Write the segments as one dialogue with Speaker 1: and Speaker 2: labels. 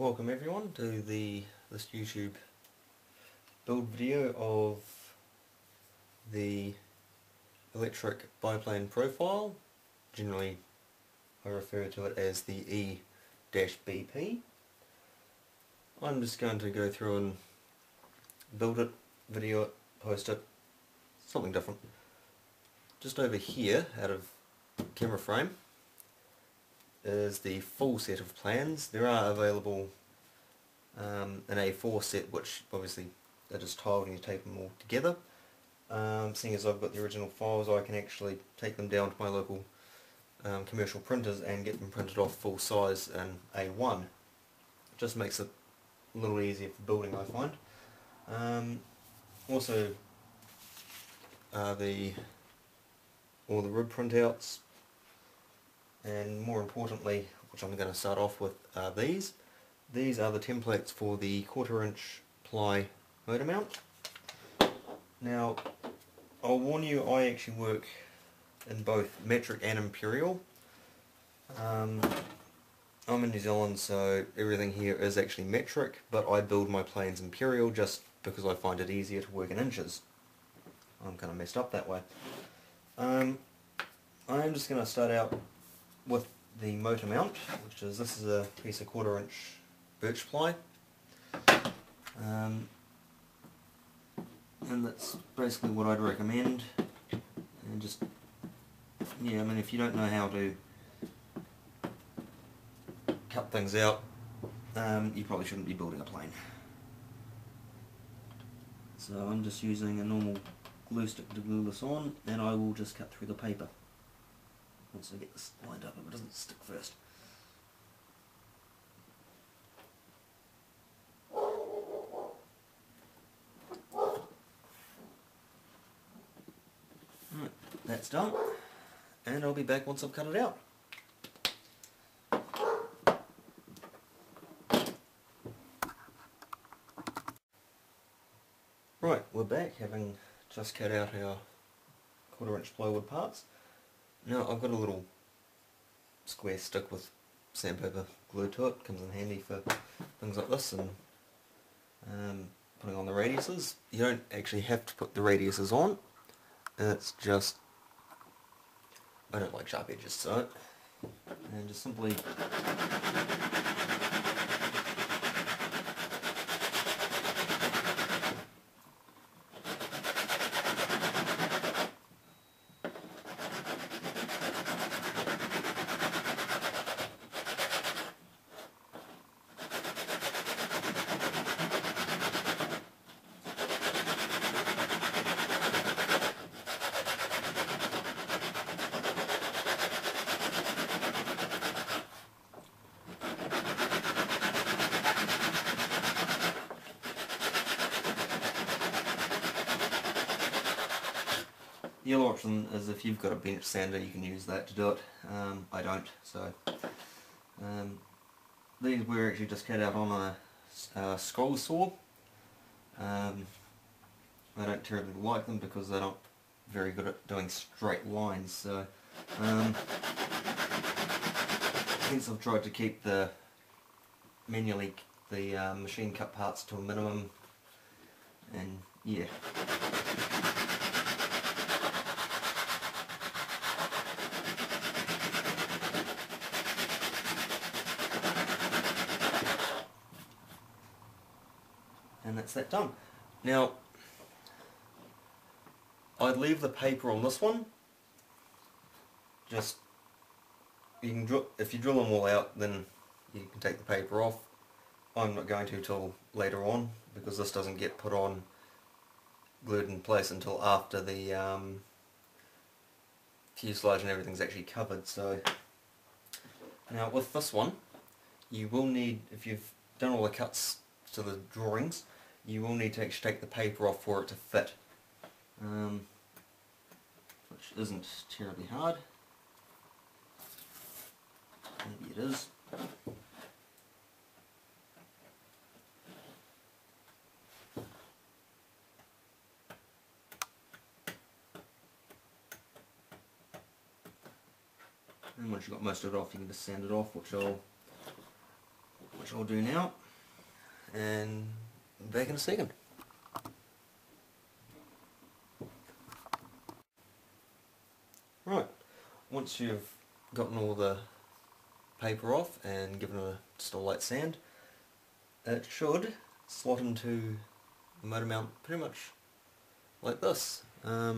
Speaker 1: Welcome everyone to this YouTube build video of the electric biplane profile. Generally I refer to it as the E-BP. I'm just going to go through and build it, video it, post it, something different. Just over here, out of camera frame, is the full set of plans. There are available an A4 set, which obviously are just tiled and you tape them all together. Seeing as I've got the original files, I can actually take them down to my local commercial printers and get them printed off full size in A1. It just makes it a little easier for building, I find. Also all the rib printouts, and more importantly, which I'm going to start off with, are these. These are the templates for the 1/4 inch ply motor mount. Now, I'll warn you, I actually work in both metric and imperial. I'm in New Zealand, so everything here is actually metric, but I build my planes imperial just because I find it easier to work in inches. I'm kind of messed up that way. I'm just going to start out with the motor mount, this is a piece of 1/4 inch birch ply, and that's basically what I'd recommend. And just, yeah, I mean, if you don't know how to cut things out, you probably shouldn't be building a plane. So I'm just using a normal glue stick to glue this on, and I will just cut through the paper once I get this lined up, if it doesn't stick first. Right, that's done, and I'll be back once I've cut it out. Right, we're back, having just cut out our 1/4 inch plywood parts. Now I've got a little square stick with sandpaper glued to it. Comes in handy for things like this, and putting on the radiuses. You don't actually have to put the radiuses on. It's just, I don't like sharp edges, so, and just simply the other option is, if you've got a bench sander, you can use that to do it. I don't, so these were actually just cut out on a scroll saw. I don't terribly like them because they're not very good at doing straight lines, so hence I've tried to keep the machine cut parts to a minimum, and yeah. And that's that done. Now, I'd leave the paper on this one. Just, you can drill, if you drill them all out, then you can take the paper off. I'm not going to till later on, because this doesn't get put on, glued in place, until after the fuselage and everything's actually covered. So now with this one, you will need, if you've done all the cuts to the drawings, you will need to actually take the paper off for it to fit, which isn't terribly hard. Maybe it is. And once you've got most of it off, you can just sand it off, which which I'll do now, and back in a second. Right, once you've gotten all the paper off and given it just a light sand, it should slot into the motor mount pretty much like this. A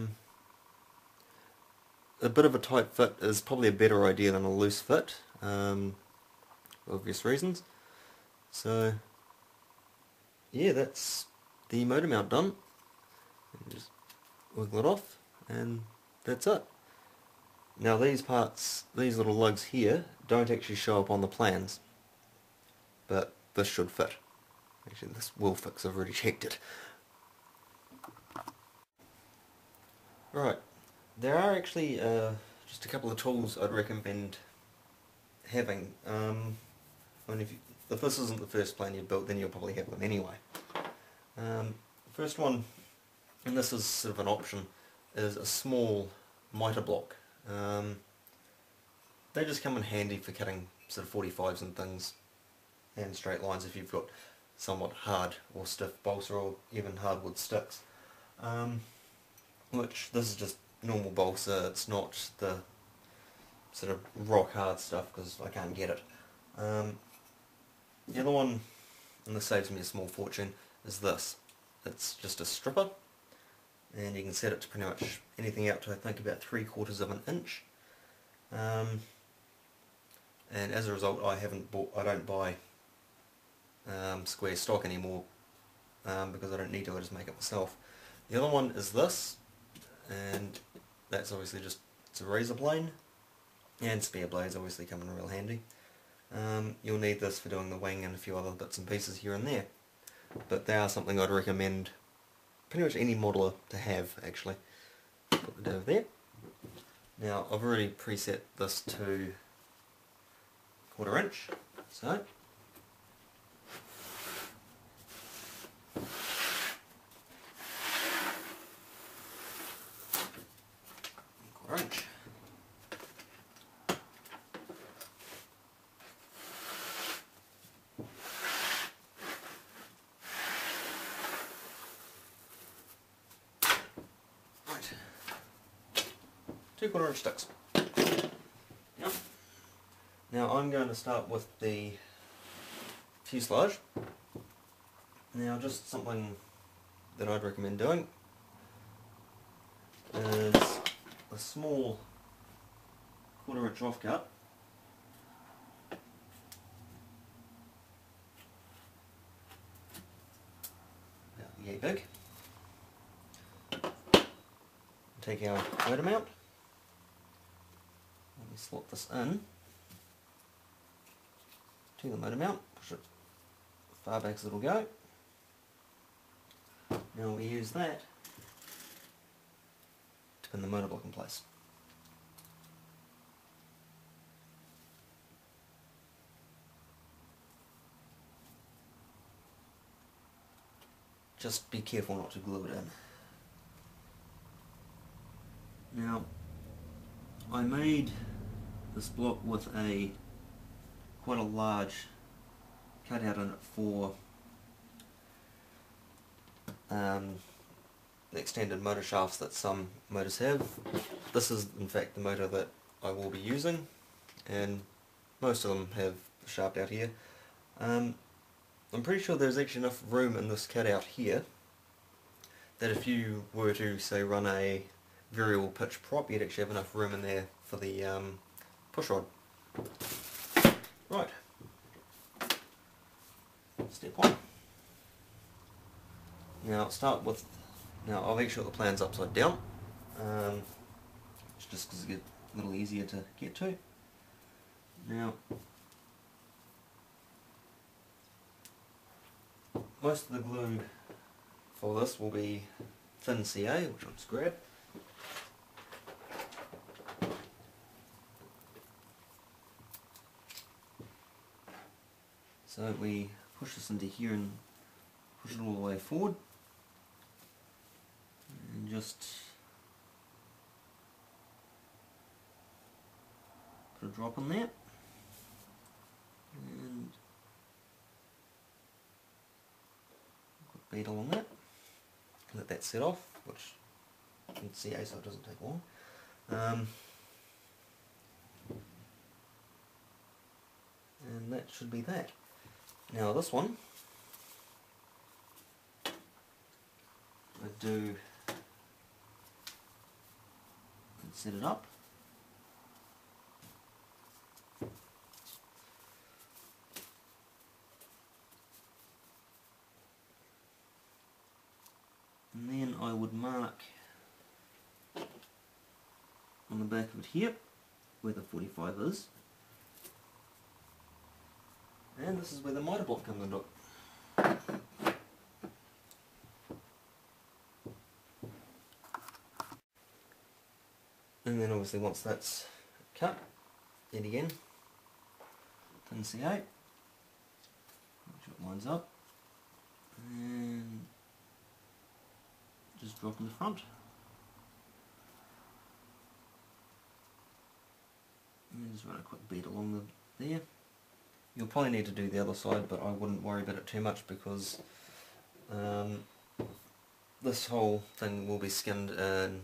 Speaker 1: bit of a tight fit is probably a better idea than a loose fit, for obvious reasons. So yeah, that's the motor mount done. Just wiggle it off and that's it. Now these parts, these little lugs here, don't actually show up on the plans, but this should fit. Actually this will fix, I've already checked it. Right, there are actually just a couple of tools I'd recommend having. I mean, if this isn't the first plane you've built, then you'll probably have them anyway. The first one, and this is sort of an option, is a small mitre block. They just come in handy for cutting sort of 45s and things and straight lines if you've got somewhat hard or stiff balsa or even hardwood sticks. Which this is just normal balsa, it's not the sort of rock hard stuff because I can't get it. The other one, and this saves me a small fortune, is this. It's just a stripper, and you can set it to pretty much anything out to I think about 3/4 of an inch. And as a result I don't buy square stock anymore because I don't need to, I just make it myself. The other one is this, and that's obviously just, it's a razor blade, and spare blades obviously come in real handy. You'll need this for doing the wing and a few other bits and pieces here and there, but they are something I'd recommend pretty much any modeler to have actually. Put the div there. Now I've already preset this to 1/4 inch, so inch. Right. 2/4 inch sticks. Yep. Now I'm going to start with the fuselage. Now just something that I'd recommend doing is a small 1/4 inch offcut, about yay big. Take our motor mount, let me slot this in to the motor mount, push it as far back as it'll go. Now we use that to pin the motor block in place. Just be careful not to glue it in. Now, I made this block with quite a large cutout in it for the extended motor shafts that some motors have. This is in fact the motor that I will be using, and most of them have the shaft out here. I'm pretty sure there's actually enough room in this cutout here that if you were to say run a variable pitch prop, you'd actually have enough room in there for the push rod. Right, step one. Now start with, now I've actually got the plans upside down, it's just because it gets a little easier to get to. Now most of the glue for this will be thin CA, which I'll just grab. So we push this into here and push it all the way forward, and just put a drop in there, and bead along that. Let that set off, which you can see so it doesn't take long. And that should be that. Now this one, I do set it up. And then I would mark on the back of it here where the 45 is. And this is where the miter block comes into it. And then obviously once that's cut, yet again, tin C8, make sure it lines up, and just drop in the front. And just run a quick bead along there. You'll probably need to do the other side, but I wouldn't worry about it too much because this whole thing will be skinned in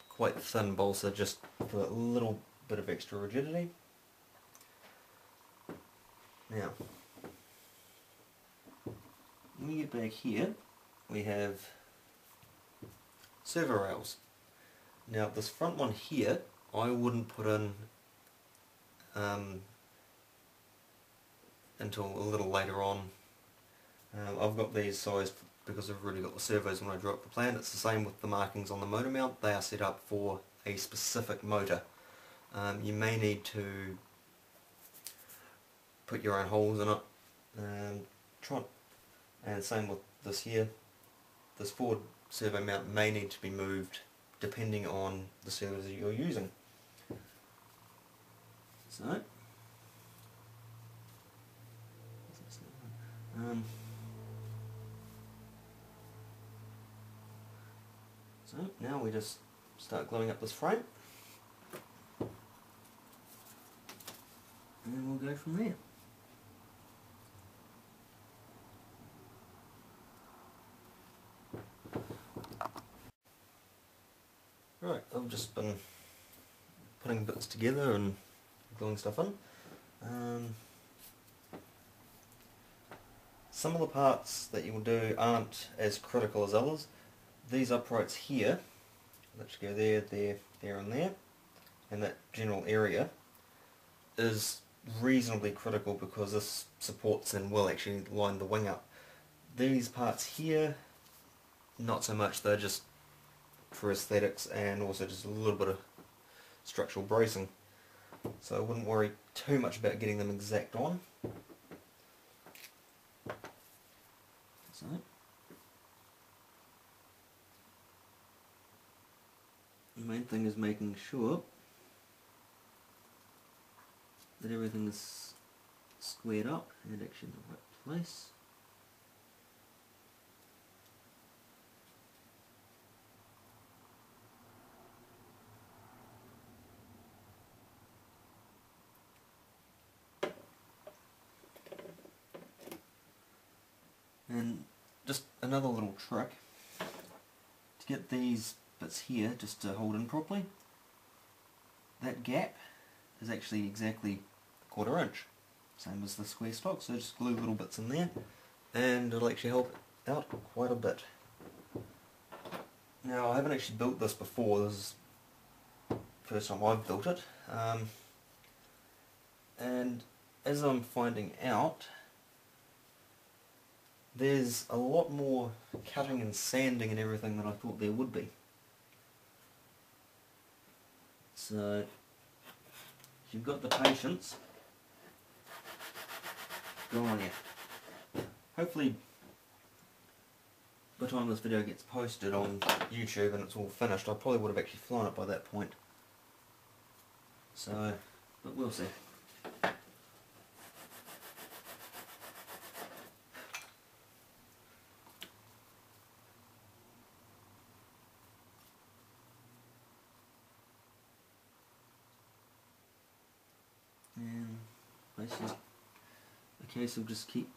Speaker 1: quite thin balsa just for a little bit of extra rigidity. Now, when we get back here, we have servo rails. Now this front one here, I wouldn't put in until a little later on. I've got these sized because I've already got the servos when I drew up the plan. It's the same with the markings on the motor mount. They are set up for a specific motor. You may need to put your own holes in it. And same with this here. This forward servo mount may need to be moved depending on the servos that you're using. So, now we just start gluing up this frame and we'll go from there. Right, I've just been putting bits together and gluing stuff in. Some of the parts that you will do aren't as critical as others. These uprights here, let's go there, there, there and there, and that general area is reasonably critical because this supports and will actually line the wing up. These parts here, not so much, they're just for aesthetics and also just a little bit of structural bracing. So I wouldn't worry too much about getting them exact on. So, the main thing is making sure that everything is squared up and actually in the right place. And just another little trick to get these bits here just to hold in properly. That gap is actually exactly a 1/4 inch, same as the square stock, so just glue little bits in there and it'll actually help out quite a bit. Now I haven't actually built this before, this is the first time I've built it, and as I'm finding out, there's a lot more cutting and sanding and everything than I thought there would be. So, if you've got the patience, go on here. Hopefully, by the time this video gets posted on YouTube and it's all finished, I probably would have actually flown it by that point. So, but we'll see. And basically a case of just keep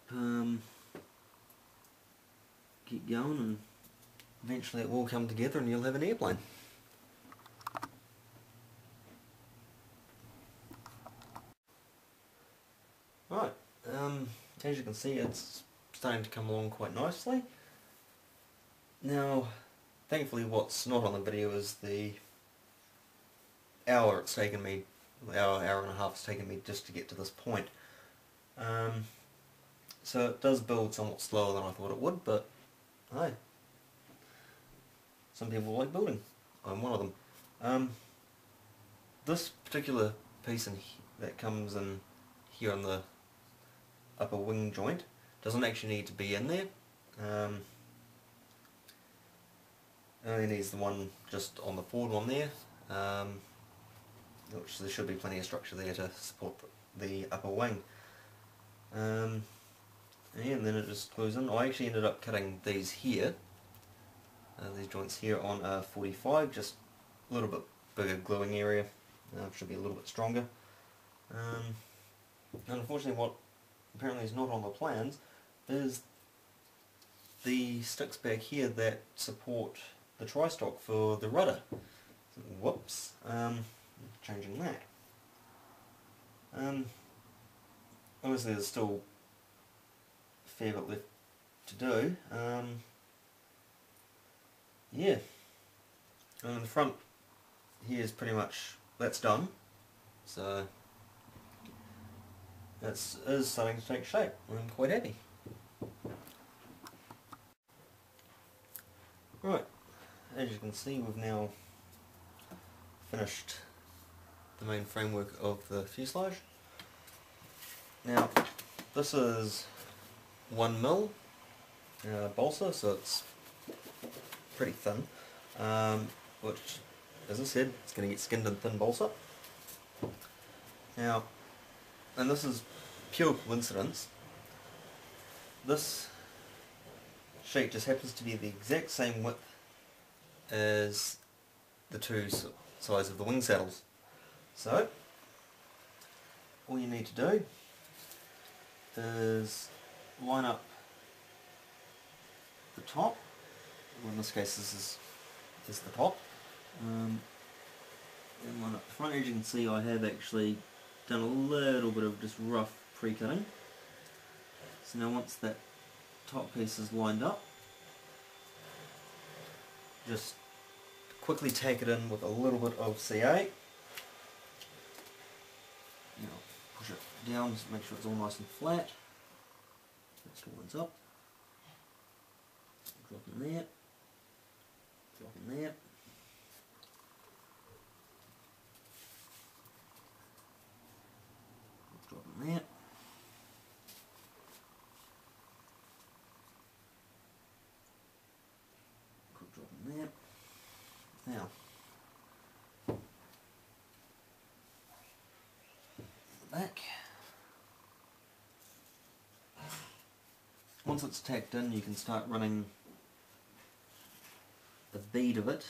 Speaker 1: keep going, and eventually it will come together and you'll have an airplane. Right, as you can see, it's starting to come along quite nicely. Now, thankfully what's not on the video is the hour it's taken me, hour and a half it's taken me just to get to this point. So it does build somewhat slower than I thought it would, but hey, some people like building. I'm one of them. This particular piece that comes in here on the upper wing joint doesn't actually need to be in there. It only needs the one just on the forward one there, which there should be plenty of structure there to support the upper wing. And then it just glues in. I actually ended up cutting these here, these joints here on a 45, just a little bit bigger gluing area, should be a little bit stronger. And unfortunately what apparently is not on the plans is the sticks back here that support the tri-stock for the rudder. Whoops, changing that. Obviously there's still a fair bit left to do. Yeah, and the front here is pretty much, that's done, so that is starting to take shape. I'm quite happy. Right, as you can see, we've now finished the main framework of the fuselage. Now, this is 1mm balsa, so it's pretty thin, which, as I said, it's going to get skinned in thin balsa. Now, and this is pure coincidence, this sheet just happens to be the exact same width as the two sides of the wing saddles. So, all you need to do is line up the top, well in this case this is the top, and line up the front. As you can see, I have actually done a little bit of just rough pre-cutting. So now once that top piece is lined up, just quickly take it in with a little bit of CA. Now push it down just to make sure it's all nice and flat. Next one's up. Drop in there. Drop in there. Drop in there. Quick drop in there. Now, back. Once it's tacked in, you can start running a bead of it.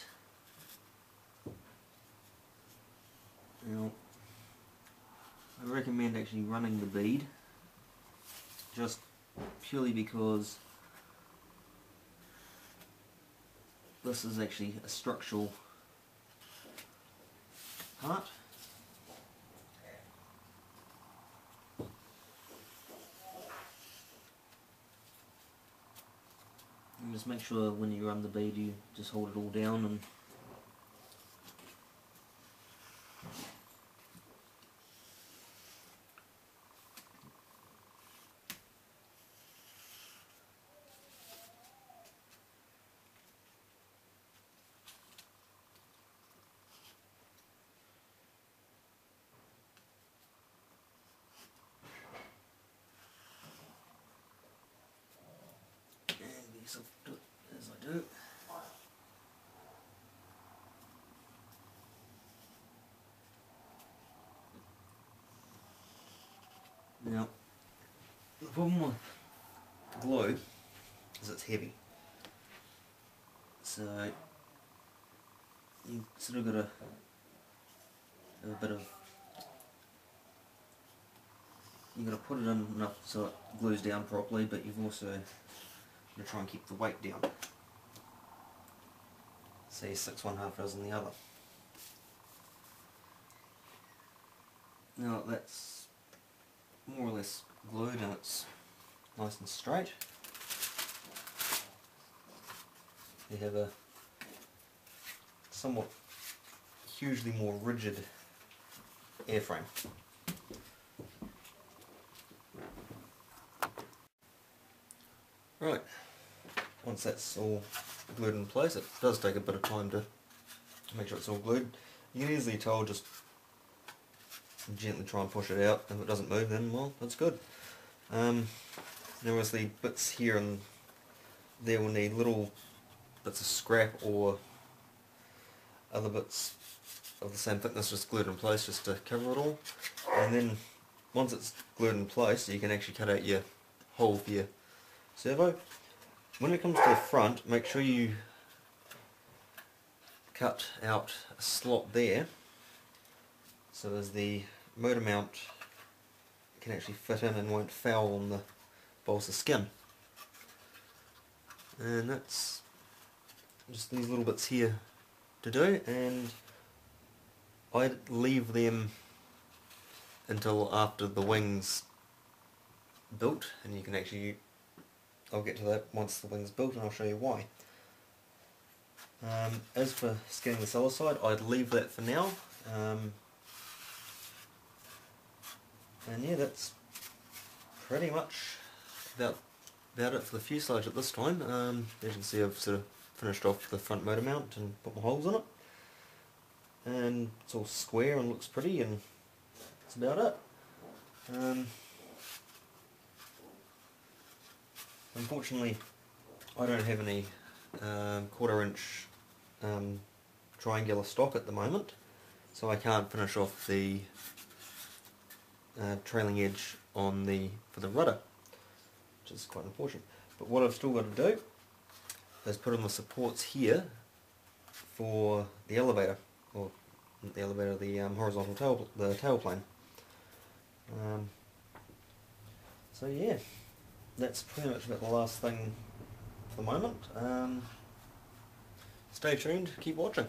Speaker 1: Now, I recommend actually running the bead, just purely because this is actually a structural part. And just make sure when you run the bead you just hold it all down and as I do. Now, the problem with glue is it's heavy, so you sort of got to have a bit of, you've got to put it in enough so it glues down properly, but you've also to try and keep the weight down. See, 6 1/2 does on the other. Now that's more or less glued and it's nice and straight, you have a somewhat hugely more rigid airframe. Right, once that's all glued in place, it does take a bit of time to make sure it's all glued. You can easily tell, just gently try and push it out. If it doesn't move, then well, that's good. Now obviously bits here and there will need little bits of scrap or other bits of the same thickness just glued in place just to cover it all. And then once it's glued in place, you can actually cut out your hole for your servo. When it comes to the front, make sure you cut out a slot there so as the motor mount can actually fit in and won't foul on the balsa skin. And that's just these little bits here to do, and I'd leave them until after the wings built, and you can actually, I'll get to that once the wing's built and I'll show you why. As for skinning the cellar side, I'd leave that for now. And yeah, that's pretty much about it for the fuselage at this time. As you can see, I've sort of finished off the front motor mount and put my holes in it. And it's all square and looks pretty, and that's about it. Unfortunately, I don't have any 1/4 inch triangular stock at the moment, so I can't finish off the trailing edge on for the rudder, which is quite unfortunate. But what I've still got to do is put on the supports here for the elevator, or not the elevator, the horizontal tailplane. So yeah, that's pretty much about the last thing for the moment. Stay tuned, keep watching.